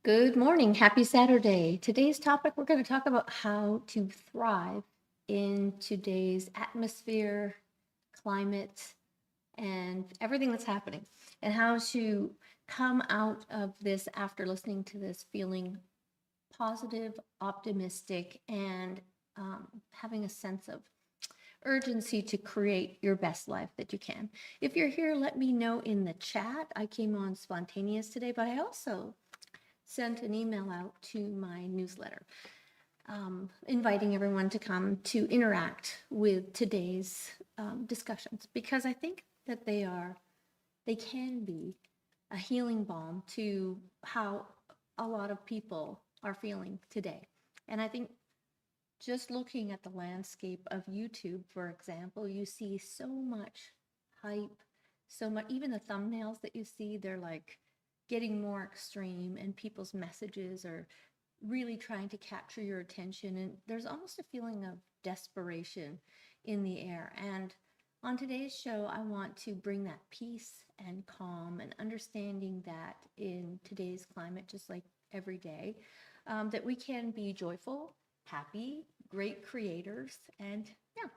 Good morning. Happy Saturday. Today's topic, we're going to talk about how to thrive in today's atmosphere, climate, and everything that's happening, and how to come out of this after listening to this feeling positive, optimistic, and having a sense of urgency to create your best life that you can. If you're here, let me know in the chat. I came on spontaneous today, but I also sent an email out to my newsletter, inviting everyone to come to interact with today's discussions, because I think that they can be a healing balm to how a lot of people are feeling today. And I think just looking at the landscape of YouTube, for example, you see so much hype, so much, even the thumbnails that you see, they're like getting more extreme, and people's messages are really trying to capture your attention. And there's almost a feeling of desperation in the air. And on today's show, I want to bring that peace and calm and understanding that in today's climate, just like every day, that we can be joyful, happy, great creators. And yeah,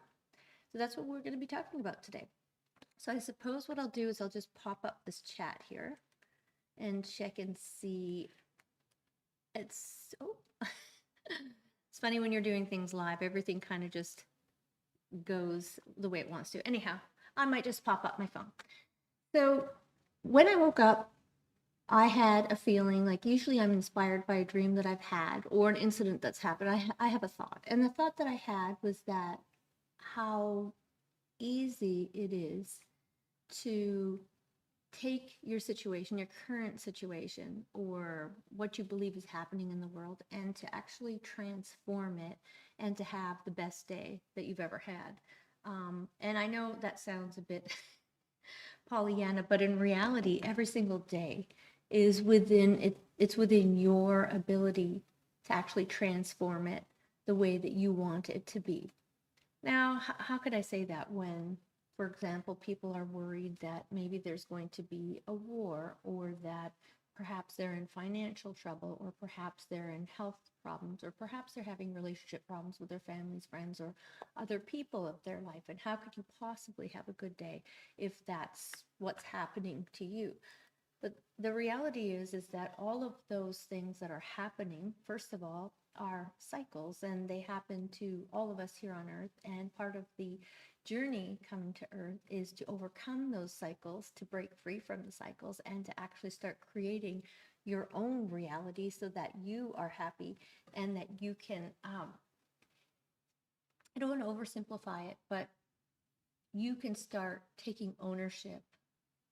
so that's what we're going to be talking about today. So I suppose what I'll do is I'll just pop up this chat here and check and see. It's it's funny when you're doing things live, everything kind of just goes the way it wants to. Anyhow, I might just pop up my phone. So when I woke up, I had a feeling like usually I'm inspired by a dream that I've had or an incident that's happened. I have a thought. And the thought that I had was that how easy it is to take your situation, your current situation, or what you believe is happening in the world, and to actually transform it and to have the best day that you've ever had. And I know that sounds a bit Pollyanna, but in reality, every single day is within it, it's within your ability to actually transform it the way that you want it to be. Now, how could I say that when, for example, people are worried that maybe there's going to be a war, or that perhaps they're in financial trouble, or perhaps they're in health problems, or perhaps they're having relationship problems with their families, friends, or other people of their life? And how could you possibly have a good day if that's what's happening to you? But the reality is that all of those things that are happening, first of all, are cycles, and they happen to all of us here on Earth. And part of the journey coming to Earth is to overcome those cycles, to break free from the cycles, and to actually start creating your own reality so that you are happy and that you can, I don't want to oversimplify it, but you can start taking ownership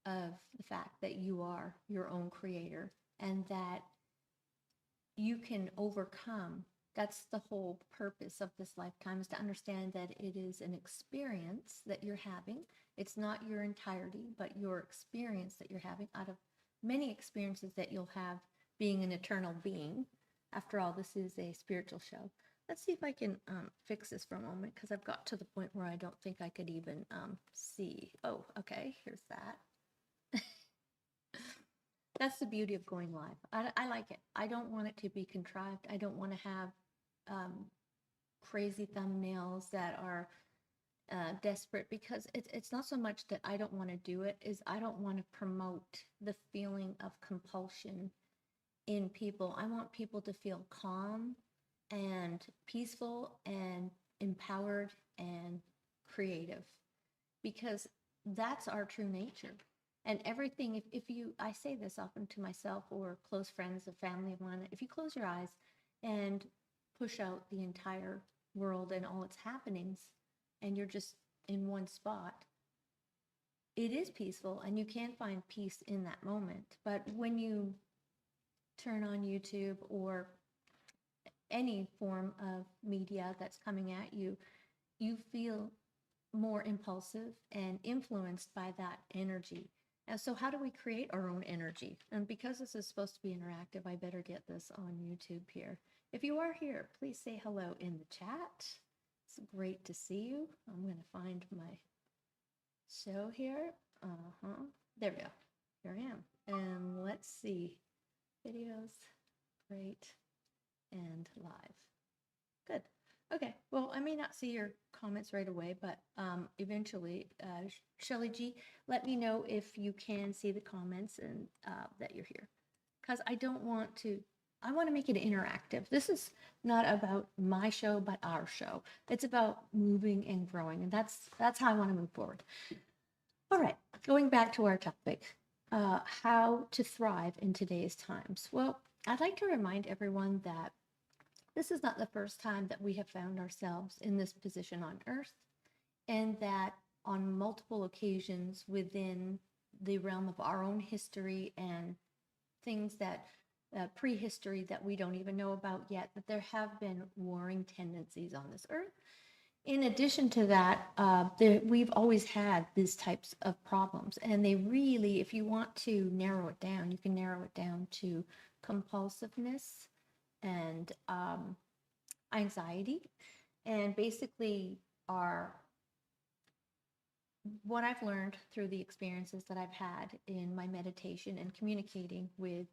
of the fact that you are your own creator, and that you can overcome. That's the whole purpose of this lifetime, is to understand that it is an experience that you're having. It's not your entirety, but your experience that you're having out of many experiences that you'll have being an eternal being. After all, this is a spiritual show. Let's see if I can fix this for a moment, because I've got to the point where I don't think I could even see. Oh, okay, here's that. That's the beauty of going live. I like it. I don't want it to be contrived. I don't want to have crazy thumbnails that are desperate, because it's not so much that I don't want to do it, is I don't want to promote the feeling of compulsion in people. I want people to feel calm and peaceful and empowered and creative, because that's our true nature. And everything, if you, I say this often to myself or close friends, a family of mine, if you close your eyes and push out the entire world and all its happenings, and you're just in one spot, it is peaceful and you can find peace in that moment. But when you turn on YouTube or any form of media that's coming at you, you feel more impulsive and influenced by that energy. And so how do we create our own energy? And because this is supposed to be interactive, I better get this on YouTube here. If you are here, please say hello in the chat. It's great to see you. I'm going to find my show here. There we go. Here I am. And let's see. Videos, great, and live. Good. Okay. Well, I may not see your comments right away, but eventually, Shelly G, let me know if you can see the comments and that you're here. Because I don't want to, I want to make it interactive. This is not about my show, but our show. It's about moving and growing, and that's how I want to move forward. All right, going back to our topic, how to thrive in today's times. Well, I'd like to remind everyone that this is not the first time that we have found ourselves in this position on Earth, and that on multiple occasions within the realm of our own history and things that prehistory that we don't even know about yet, that there have been warring tendencies on this earth. In addition to that, we've always had these types of problems, and they really, if you want to narrow it down, you can narrow it down to compulsiveness and anxiety, and basically are what I've learned through the experiences that I've had in my meditation and communicating with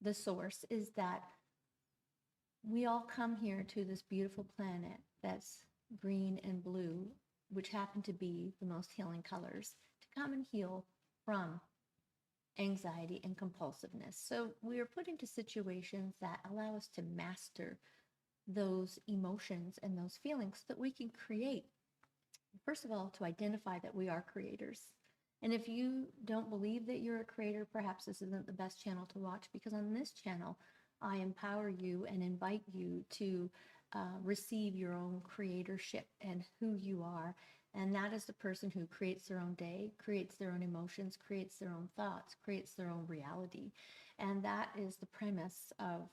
the source is that we all come here to this beautiful planet that's green and blue, which happen to be the most healing colors, to come and heal from anxiety and compulsiveness. So we are put into situations that allow us to master those emotions and those feelings so that we can create. First of all, to identify that we are creators. And if you don't believe that you're a creator, perhaps this isn't the best channel to watch, because on this channel, I empower you and invite you to receive your own creatorship and who you are. And that is the person who creates their own day, creates their own emotions, creates their own thoughts, creates their own reality. And that is the premise of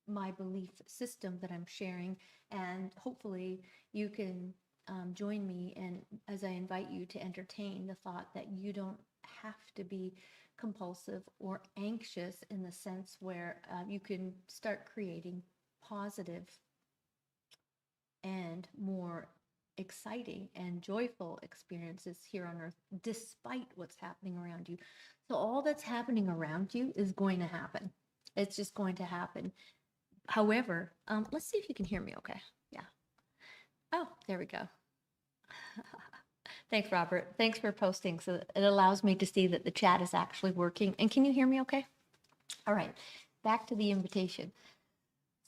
my belief system that I'm sharing. And hopefully you can join me, and as I invite you to entertain the thought that you don't have to be compulsive or anxious, in the sense where you can start creating positive and more exciting and joyful experiences here on earth despite what's happening around you. So all that's happening around you is going to happen. It's just going to happen. However, let's see if you can hear me okay. Yeah. Oh, there we go. Thanks, Robert. Thanks for posting. So it allows me to see that the chat is actually working. And can you hear me okay? All right, back to the invitation.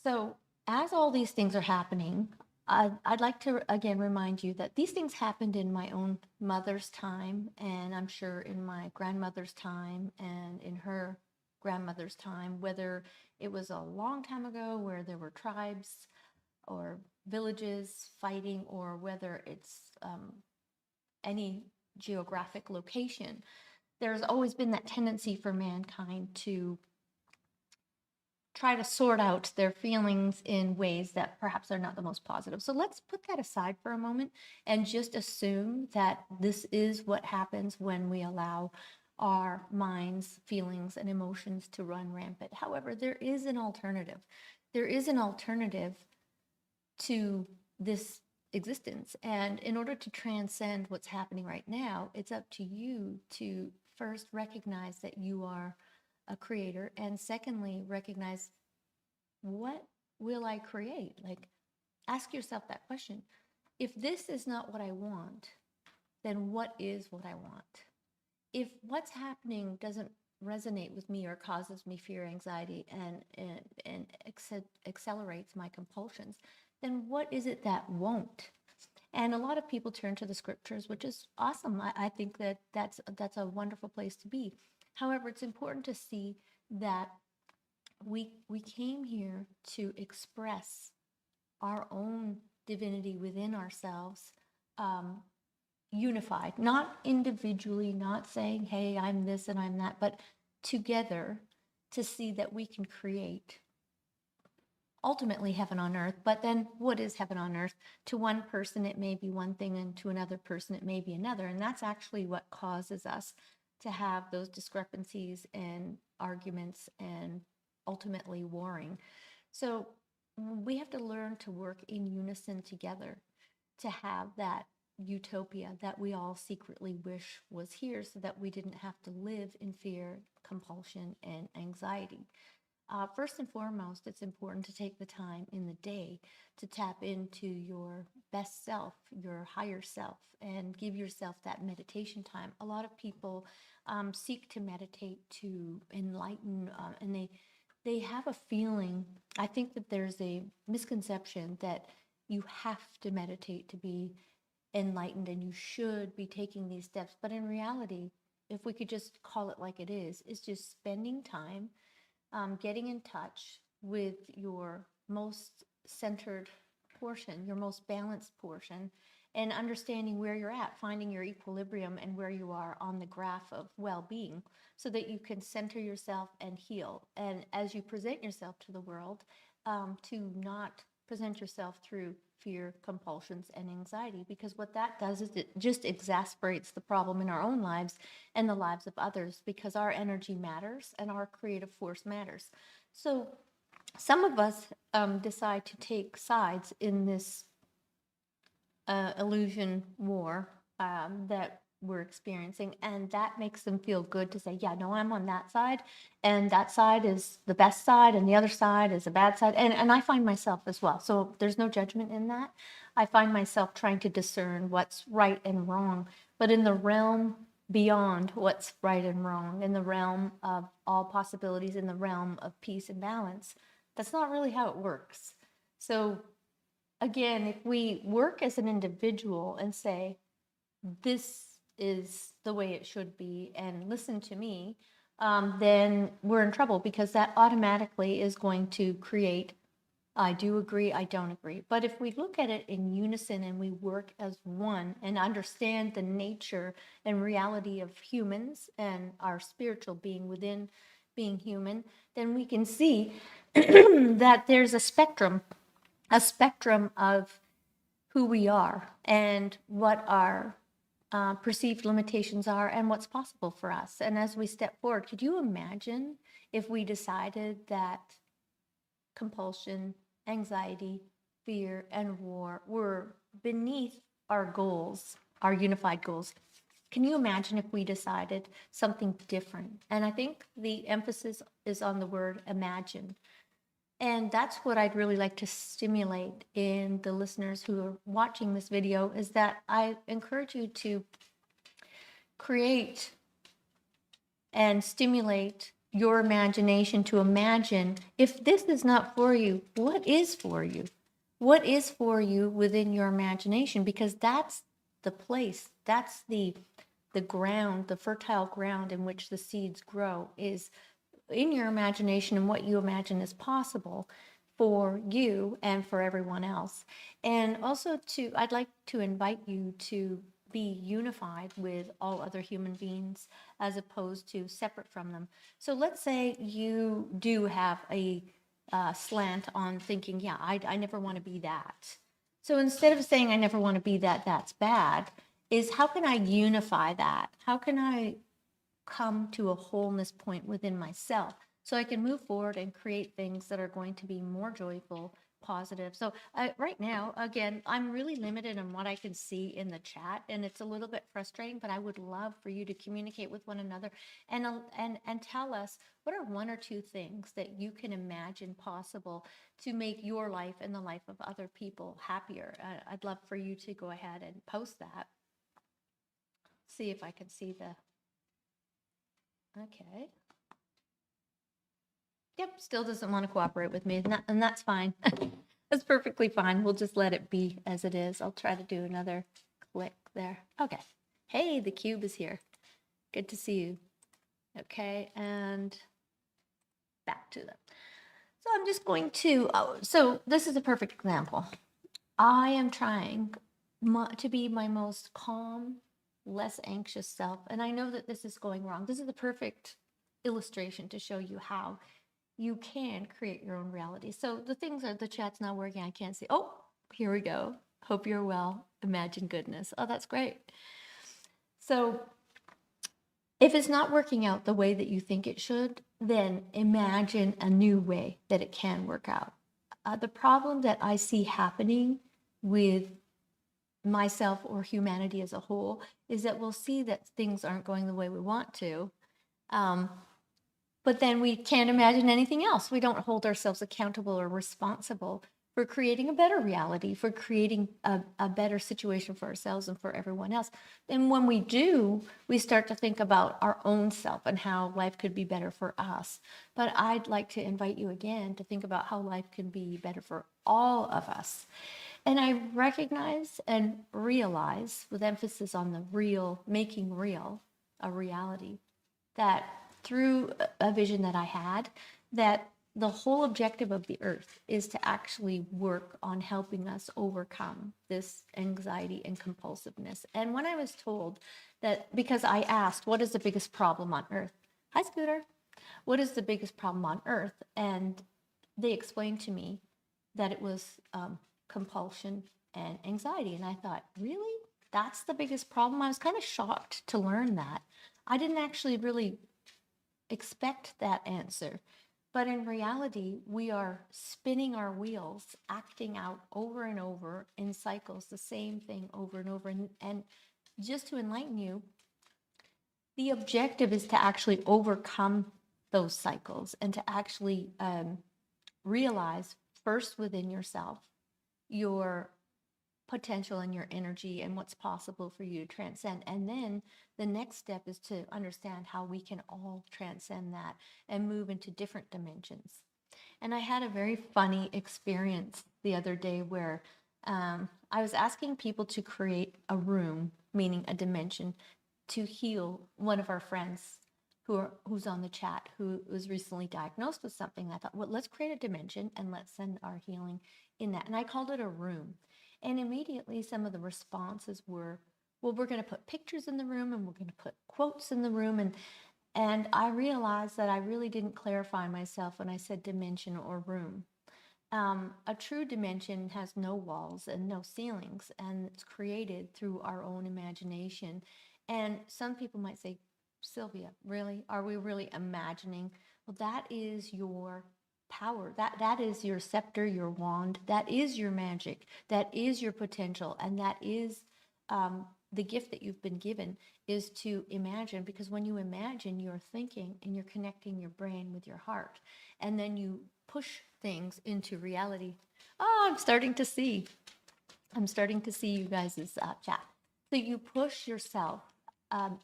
So as all these things are happening, I'd like to again remind you that these things happened in my own mother's time, and I'm sure in my grandmother's time and in her grandmother's time, whether it was a long time ago where there were tribes or villages fighting, or whether it's any geographic location, there's always been that tendency for mankind to try to sort out their feelings in ways that perhaps are not the most positive. So let's put that aside for a moment and just assume that this is what happens when we allow our minds, feelings, and emotions to run rampant. However, there is an alternative. There is an alternative to this existence. And in order to transcend what's happening right now, it's up to you to first recognize that you are a creator, and secondly, recognize, what will I create? Like, ask yourself that question. If this is not what I want, then what is what I want? If what's happening doesn't resonate with me or causes me fear, anxiety, and accelerates my compulsions, then what is it that won't? And a lot of people turn to the scriptures, which is awesome. I think that that's a wonderful place to be. However, it's important to see that we came here to express our own divinity within ourselves, unified, not individually, not saying, hey, I'm this and I'm that, but together, to see that we can create ultimately heaven on earth. But then what is heaven on earth? To one person, it may be one thing, and to another person, it may be another. And that's actually what causes us to have those discrepancies and arguments and ultimately warring. So we have to learn to work in unison together, to have that utopia that we all secretly wish was here so that we didn't have to live in fear, compulsion, and anxiety. First and foremost, it's important to take the time in the day to tap into your best self, your higher self, and give yourself that meditation time. A lot of people seek to meditate to enlighten, and they have a feeling. I think that there's a misconception that you have to meditate to be enlightened and you should be taking these steps. But in reality, if we could just call it like it is, it's just spending time getting in touch with your most centered portion, your most balanced portion, and understanding where you're at, finding your equilibrium and where you are on the graph of well being so that you can center yourself and heal. And as you present yourself to the world, to not present yourself through fear, compulsions, and anxiety, because what that does is it just exacerbates the problem in our own lives and the lives of others, because our energy matters and our creative force matters. So some of us decide to take sides in this illusion war that we're experiencing, and that makes them feel good to say, yeah, no, I'm on that side, and that side is the best side and the other side is a bad side. And I find myself as well, so there's no judgment in that. I find myself trying to discern what's right and wrong, but in the realm beyond what's right and wrong, in the realm of all possibilities, in the realm of peace and balance. That's not really how it works. So again, if we work as an individual and say, this is the way it should be, and listen to me, then we're in trouble, because that automatically is going to create, I do agree, I don't agree. But if we look at it in unison and we work as one and understand the nature and reality of humans and our spiritual being within being human, then we can see that there's a spectrum of who we are and what our perceived limitations are and what's possible for us. And as we step forward, could you imagine if we decided that compulsion, anxiety, fear, and war were beneath our goals, our unified goals? Can you imagine if we decided something different? And I think the emphasis is on the word imagine. And that's what I'd really like to stimulate in the listeners who are watching this video, is that I encourage you to create and stimulate your imagination to imagine, if this is not for you, what is for you? What is for you within your imagination? Because that's the place, that's the ground, the fertile ground in which the seeds grow, is in your imagination and what you imagine is possible for you and for everyone else. And also I'd like to invite you to be unified with all other human beings as opposed to separate from them. So let's say you do have a slant on thinking, yeah, I never want to be that. So instead of saying I never want to be that, that's bad, is how can I unify that? How can I come to a wholeness point within myself so I can move forward and create things that are going to be more joyful, positive? So right now, again, I'm really limited on what I can see in the chat, and it's a little bit frustrating, but I would love for you to communicate with one another and tell us what are one or two things that you can imagine possible to make your life and the life of other people happier. I'd love for you to go ahead and post that. See if I can see the... Okay. Yep, still doesn't want to cooperate with me, and that's fine. That's perfectly fine. We'll just let it be as it is. I'll try to do another click there. Okay. Hey, the cube is here. Good to see you. Okay, and back to them. So I'm just going to, so this is a perfect example. I am trying to be my most calm, less anxious self, and I know that this is going wrong. This is the perfect illustration to show you how you can create your own reality. So the things are, the chat's not working. I can't see. Oh, here we go. Hope you're well. Imagine goodness. Oh, that's great. So if it's not working out the way that you think it should, then imagine a new way that it can work out. The problem that I see happening with myself or humanity as a whole, is that we'll see that things aren't going the way we want to. Um, but then we can't imagine anything else. We don't hold ourselves accountable or responsible for creating a better reality, for creating a better situation for ourselves and for everyone else. And when we do, we start to think about our own self and how life could be better for us. But I'd like to invite you again to think about how life can be better for all of us. And I recognize and realize, with emphasis on the real, making real a reality, that through a vision that I had, that the whole objective of the earth is to actually work on helping us overcome this anxiety and compulsiveness. And when I was told that, because I asked, what is the biggest problem on earth? Hi, Scooter. What is the biggest problem on earth? And they explained to me that it was compulsion and anxiety. And I thought, really? That's the biggest problem? I was kind of shocked to learn that. I didn't actually really expect that answer. But in reality, we are spinning our wheels, acting out over and over in cycles, the same thing over and over. And just to enlighten you, the objective is to actually overcome those cycles and to actually realize first within yourself your potential and your energy and what's possible for you to transcend. And then the next step is to understand how we can all transcend that and move into different dimensions. And I had a very funny experience the other day where I was asking people to create a room, meaning a dimension, to heal one of our friends who's on the chat who was recently diagnosed with something. I thought, well, let's create a dimension and let's send our healing in that. And I called it a room. And immediately some of the responses were, well, we're going to put pictures in the room and we're going to put quotes in the room. And I realized that I really didn't clarify myself when I said dimension or room. A true dimension has no walls and no ceilings, and it's created through our own imagination. And some people might say, Sylvia, really? Are we really imagining? Well, that is your power. That is your scepter, your wand. That is your magic. That is your potential. And that is the gift that you've been given, is to imagine. Because when you imagine, you're thinking and you're connecting your brain with your heart. And then you push things into reality. Oh, I'm starting to see you guys' chat. So you push yourself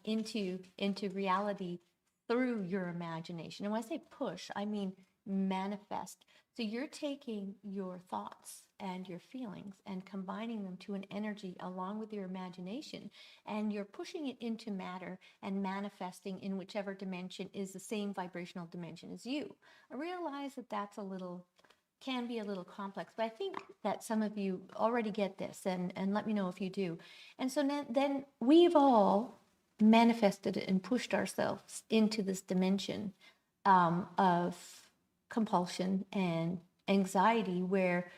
into reality through your imagination. And when I say push, I mean manifest. So you're taking your thoughts and your feelings and combining them to an energy along with your imagination, and you're pushing it into matter and manifesting in whichever dimension is the same vibrational dimension as you. I realize that that's can be a little complex, but I think that some of you already get this, and let me know if you do. And so then we've all manifested and pushed ourselves into this dimension of compulsion and anxiety, where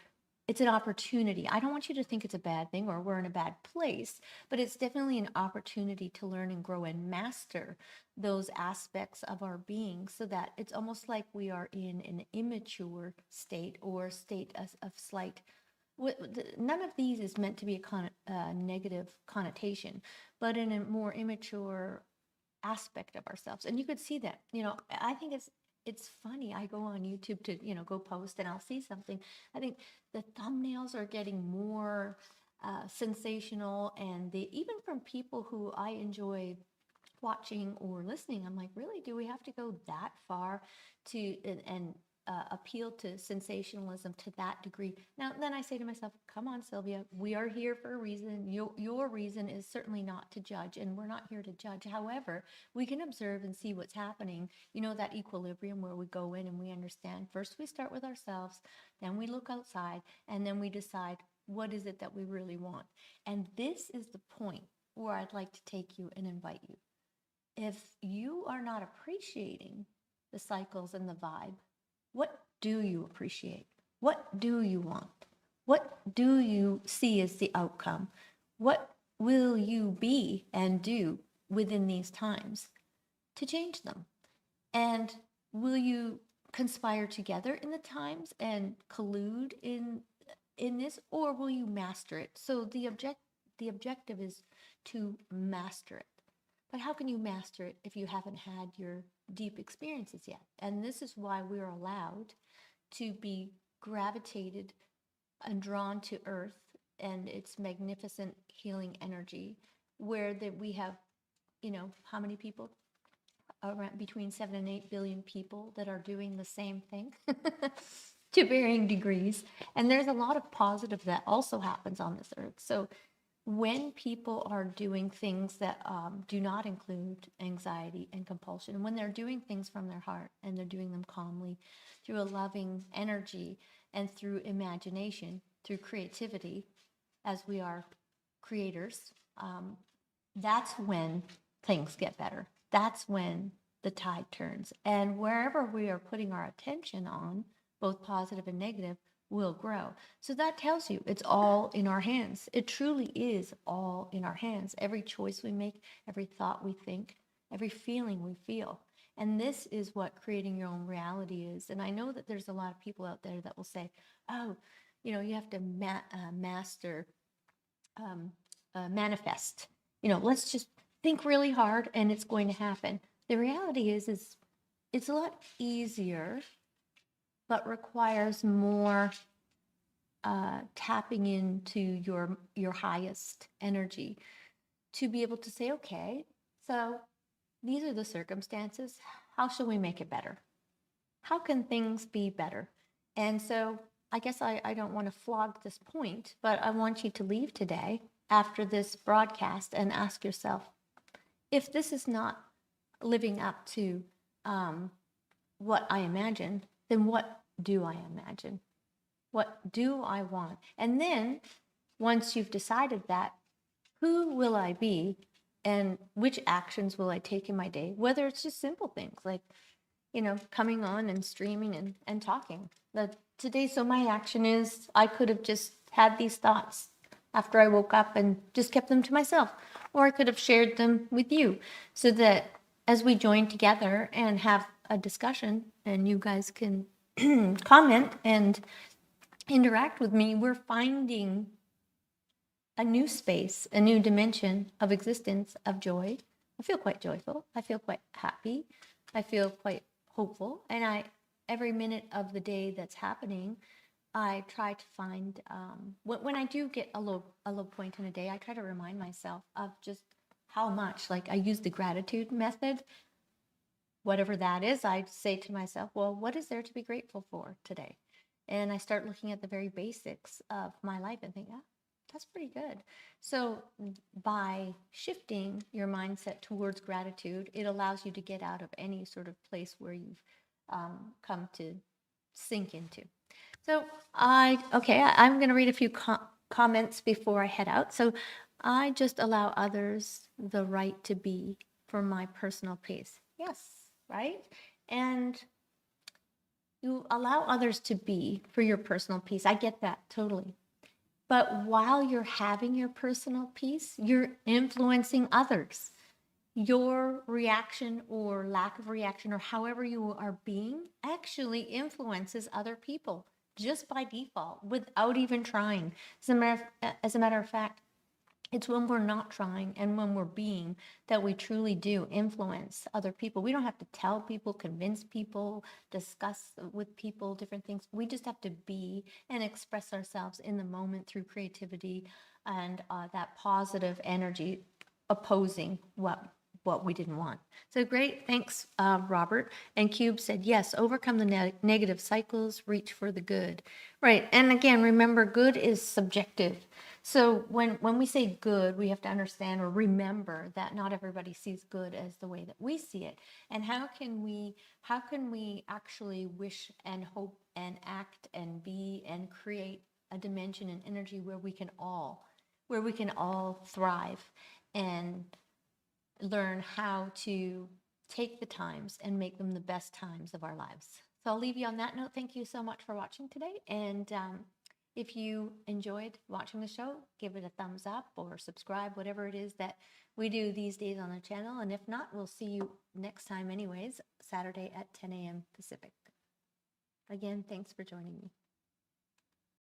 it's an opportunity. I don't want you to think it's a bad thing or we're in a bad place, but it's definitely an opportunity to learn and grow and master those aspects of our being, so that it's almost like we are in an immature state or state of slight. None of these is meant to be a negative connotation, but in a more immature aspect of ourselves. And you could see that, I think it's funny. I go on YouTube to, go post, and I'll see something. I think the thumbnails are getting more sensational, and even from people who I enjoy watching or listening, I'm like, really, do we have to go that far to and appeal to sensationalism to that degree? Now, then I say to myself, come on, Sylvia, we are here for a reason. Your reason is certainly not to judge, and we're not here to judge. However, we can observe and see what's happening, that equilibrium where we go in and we understand. First, we start with ourselves, then we look outside, and then we decide, what is it that we really want? And this is the point where I'd like to take you and invite you. If you are not appreciating the cycles and the vibe, what do you appreciate? What do you want? What do you see as the outcome? What will you be and do within these times to change them? And will you conspire together in the times and collude in this, or will you master it? So the the objective is to master it. But how can you master it if you haven't had your deep experiences yet? And this is why we're allowed to be gravitated and drawn to earth and its magnificent healing energy, where that we have, how many people? Around between 7 and 8 billion people that are doing the same thing to varying degrees. And there's a lot of positive that also happens on this earth. So when people are doing things that do not include anxiety and compulsion, and when they're doing things from their heart and they're doing them calmly through a loving energy and through imagination, through creativity, as we are creators, that's when things get better. That's when the tide turns. And wherever we are putting our attention on, both positive and negative, will grow. So that tells you it's all in our hands. It truly is all in our hands. Every choice we make, every thought we think, every feeling we feel. And this is what creating your own reality is. And I know that there's a lot of people out there that will say, oh, you have to manifest. Let's just think really hard and it's going to happen. The reality is it's a lot easier, but requires more tapping into your highest energy to be able to say, okay, so these are the circumstances. How shall we make it better? How can things be better? And so I guess I don't want to flog this point, but I want you to leave today after this broadcast and ask yourself, if this is not living up to what I imagine, then what do I imagine? What do I want? And then once you've decided that, who will I be and which actions will I take in my day? Whether it's just simple things like, coming on and streaming and talking. Today, so my action is I could have just had these thoughts after I woke up and just kept them to myself. Or I could have shared them with you so that as we join together and have a discussion and you guys can comment and interact with me, we're finding a new space, a new dimension of existence, of joy. I feel quite joyful. I feel quite happy. I feel quite hopeful. And every minute of the day that's happening, I try to find, when I do get a low point in a day, I try to remind myself of just how much, like I use the gratitude method, whatever that is. I say to myself, well, what is there to be grateful for today? And I start looking at the very basics of my life and think, yeah, that's pretty good. So by shifting your mindset towards gratitude, it allows you to get out of any sort of place where you've come to sink into. So I'm going to read a few comments before I head out. So I just allow others the right to be for my personal peace. Yes, right? And you allow others to be for your personal peace. I get that totally. But while you're having your personal peace, you're influencing others. Your reaction or lack of reaction or however you are being actually influences other people just by default without even trying. As a matter of fact, it's when we're not trying and when we're being that we truly do influence other people. We don't have to tell people, convince people, discuss with people different things. We just have to be and express ourselves in the moment through creativity and that positive energy opposing what we didn't want. So great. Thanks, Robert. And Cube said, yes, overcome the negative cycles, reach for the good. Right. And again, remember, good is subjective. So when we say good, we have to understand or remember that not everybody sees good as the way that we see it. And how can we actually wish and hope and act and be and create a dimension and energy where we can all thrive and learn how to take the times and make them the best times of our lives. So I'll leave you on that note. Thank you so much for watching today. And if you enjoyed watching the show, give it a thumbs up or subscribe, whatever it is that we do these days on the channel. And if not, we'll see you next time anyways, Saturday at 10 a.m. Pacific. Again, thanks for joining me.